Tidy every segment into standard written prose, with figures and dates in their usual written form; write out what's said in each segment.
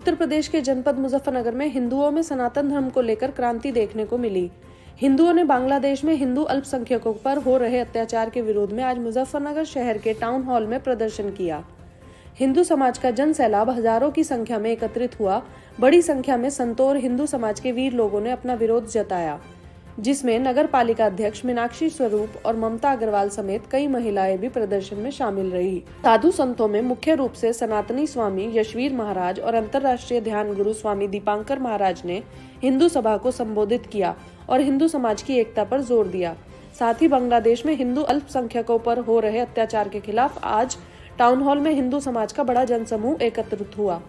उत्तर प्रदेश के जनपद मुजफ्फरनगर में हिंदुओं में सनातन धर्म को लेकर क्रांति देखने को मिली। हिंदुओं ने बांग्लादेश में हिंदू अल्पसंख्यकों पर हो रहे अत्याचार के विरोध में आज मुजफ्फरनगर शहर के टाउन हॉल में प्रदर्शन किया। हिंदू समाज का जन सैलाब हजारों की संख्या में एकत्रित हुआ। बड़ी संख्या में संतों और हिंदू समाज के वीर लोगों ने अपना विरोध जताया, जिसमें नगर पालिका अध्यक्ष मीनाक्षी स्वरूप और ममता अग्रवाल समेत कई महिलाएं भी प्रदर्शन में शामिल रही। साधु संतों में मुख्य रूप से सनातनी स्वामी यशवीर महाराज और अंतर्राष्ट्रीय ध्यान गुरु स्वामी दीपांकर महाराज ने हिंदू सभा को संबोधित किया और हिंदू समाज की एकता पर जोर दिया। साथ ही बांग्लादेश में हिंदू अल्पसंख्यकों पर हो रहे अत्याचार के खिलाफ आज टाउन हॉल में हिंदू समाज का बड़ा जनसमूह एकत्रित हुआ।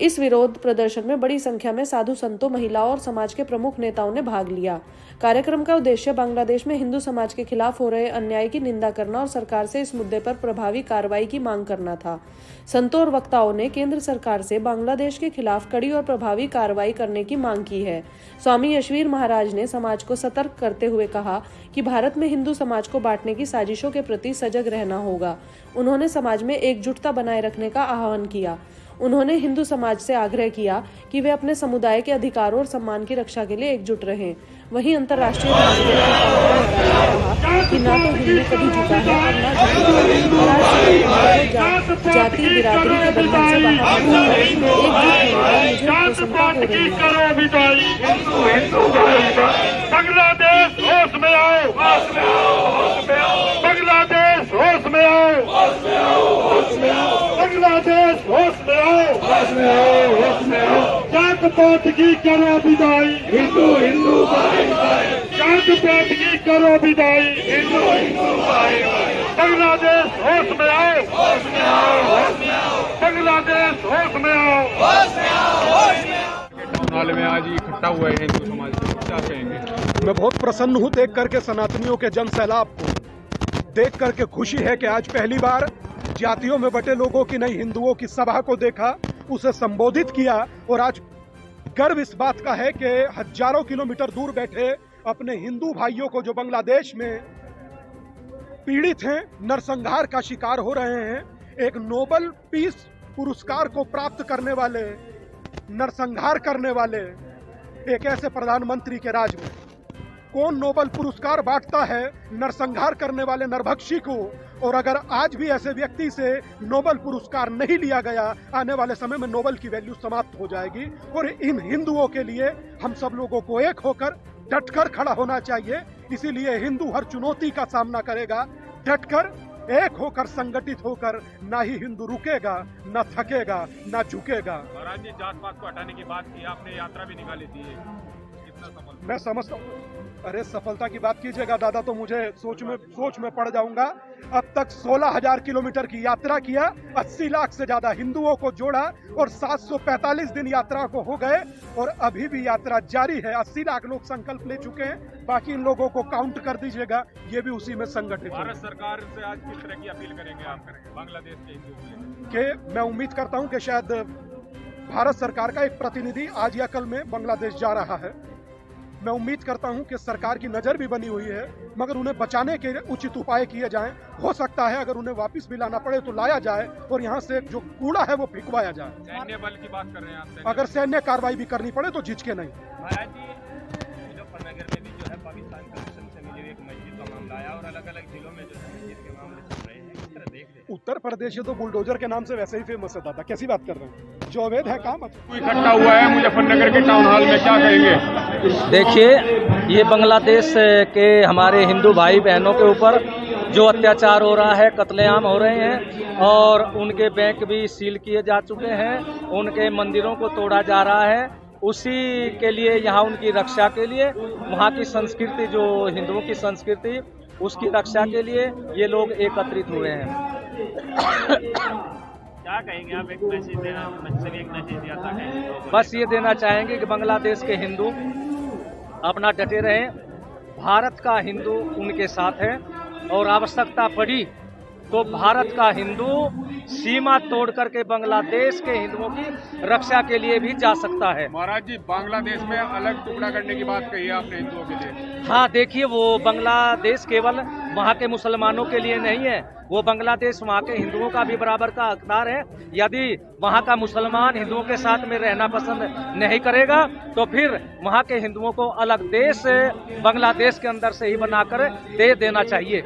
इस विरोध प्रदर्शन में बड़ी संख्या में साधु संतों, महिलाओं और समाज के प्रमुख नेताओं ने भाग लिया। कार्यक्रम का उद्देश्य बांग्लादेश में हिंदू समाज के खिलाफ हो रहे अन्याय की निंदा करना और सरकार से इस मुद्दे पर प्रभावी कार्रवाई की मांग करना था। संतों और वक्ताओं ने केंद्र सरकार से बांग्लादेश के खिलाफ कड़ी और प्रभावी कार्रवाई करने की मांग की है। स्वामी यशवीर महाराज ने समाज को सतर्क करते हुए कहा कि भारत में हिंदू समाज को बांटने की साजिशों के प्रति सजग रहना होगा। उन्होंने समाज में एकजुटता बनाए रखने का आह्वान किया। उन्होंने हिंदू समाज से आग्रह किया कि वे अपने समुदाय के अधिकारों और सम्मान की रक्षा के लिए एकजुट रहें। वहीं अंतर्राष्ट्रीय कहा कि ना तो हिंदू कभी झुका है और ना जाति बिरादरी के बंधन से बाहर बांग्लादेश होश में आओ, बांग्लादेश होश में आओ, बांग्लादेश होश में आओ, जात पात की करो विदाई, हिंदू हिंदू भाई भाई, जात पात की करो विदाई, हिंदू हिंदू भाई भाई, बांग्लादेश होश में आओ, बांग्लादेश होश में आओ, टाउन में आज इकट्ठा हुए हैं हिंदू समाज के। क्या कहेंगे? मैं बहुत प्रसन्न हूं देख करके सनातनियों के जन सैलाब को देख करके खुशी है कि आज पहली बार जातियों में बटे लोगों की नहीं हिंदुओं की सभा को देखा, उसे संबोधित किया। और आज गर्व इस बात का है कि हजारों किलोमीटर दूर बैठे अपने हिंदू भाइयों को जो बांग्लादेश में पीड़ित हैं, नरसंहार का शिकार हो रहे हैं, एक नोबेल पीस पुरस्कार को प्राप्त करने वाले, नरसंहार करने वाले एक ऐसे प्रधानमंत्री के राज में कौन नोबेल पुरस्कार बांटता है नरसंहार करने वाले नरभक्षी को। और अगर आज भी ऐसे व्यक्ति से नोबेल पुरस्कार नहीं लिया गया, आने वाले समय में नोबेल की वैल्यू समाप्त हो जाएगी। और इन हिंदुओं के लिए हम सब लोगों को एक होकर डटकर खड़ा होना चाहिए। इसीलिए हिंदू हर चुनौती का सामना करेगा डटकर, एक होकर, संगठित होकर। ना ही हिंदू रुकेगा, ना थकेगा, ना झुकेगा। महाराज जी, जात पात को हटाने की बात की आपने, यात्रा भी निकाली थी, कितना सफल? मैं समझता हूँ, अरे सफलता की बात कीजिएगा दादा तो मुझे सोच में पड़ जाऊंगा। अब तक 16,000 किलोमीटर की यात्रा किया, 80 लाख से ज्यादा हिंदुओं को जोड़ा और 745 दिन यात्रा को हो गए और अभी भी यात्रा जारी है। 80 लाख लोग संकल्प ले चुके हैं, बाकी इन लोगों को काउंट कर दीजिएगा, ये भी उसी में संगठित है। भारत सरकार से आज किस तरह की अपील करेंगे आप बांग्लादेश के हिंदुओं के? मैं उम्मीद करता हूं कि शायद भारत सरकार का एक प्रतिनिधि आज या कल में बांग्लादेश जा रहा है। मैं उम्मीद करता हूं कि सरकार की नजर भी बनी हुई है, मगर उन्हें बचाने के उचित उपाय किए जाएं। हो सकता है अगर उन्हें वापस भी लाना पड़े तो लाया जाए और यहां से जो कूड़ा है वो फेंकवाया जाए। सैन्य बल की बात कर रहे हैं आप? अगर सैन्य कार्रवाई भी करनी पड़े तो झिझके नहीं। महाराज जी, मुजफ्फरनगर में भी जो है पाकिस्तान कमीशन से मिली एक मस्जिद का मामला आया और अलग अलग जिलों में जो है मस्जिद के मामले चल रहे हैं। इस तरह देख रहे उत्तर प्रदेश तो बुलडोजर के नाम से वैसे ही फेमस है दादा, कैसी बात कर रहे हैं? जो अवैध है काम इकट्ठा हुआ है मुजफ्फरनगर के टाउन हॉल में, क्या कहेंगे? देखिए, ये बांग्लादेश के हमारे हिंदू भाई बहनों के ऊपर जो अत्याचार हो रहा है, कत्लेआम हो रहे हैं और उनके बैंक भी सील किए जा चुके हैं, उनके मंदिरों को तोड़ा जा रहा है। उसी के लिए, यहाँ उनकी रक्षा के लिए, वहाँ की संस्कृति जो हिंदुओं की संस्कृति, उसकी रक्षा के लिए ये लोग एकत्रित हुए हैं। क्या कहेंगे आप? एक मैसेज दिया था, बस ये देना चाहेंगे कि बांग्लादेश के हिंदू अपना डटे रहें, भारत का हिंदू उनके साथ है और आवश्यकता पड़ी तो भारत का हिंदू सीमा तोड़ करके बांग्लादेश के हिंदुओं की रक्षा के लिए भी जा सकता है। महाराज जी, बांग्लादेश में अलग टुकड़ा करने की बात कही है आपने हिंदुओं के लिए। हाँ, देखिए, वो बांग्लादेश केवल वहाँ के मुसलमानों के लिए नहीं है, वो बांग्लादेश वहाँ के हिंदुओं का भी बराबर का हकदार है। यदि वहाँ का मुसलमान हिंदुओं के साथ में रहना पसंद नहीं करेगा तो फिर वहाँ के हिंदुओं को अलग देश बांग्लादेश के अंदर से ही बनाकर दे देना चाहिए।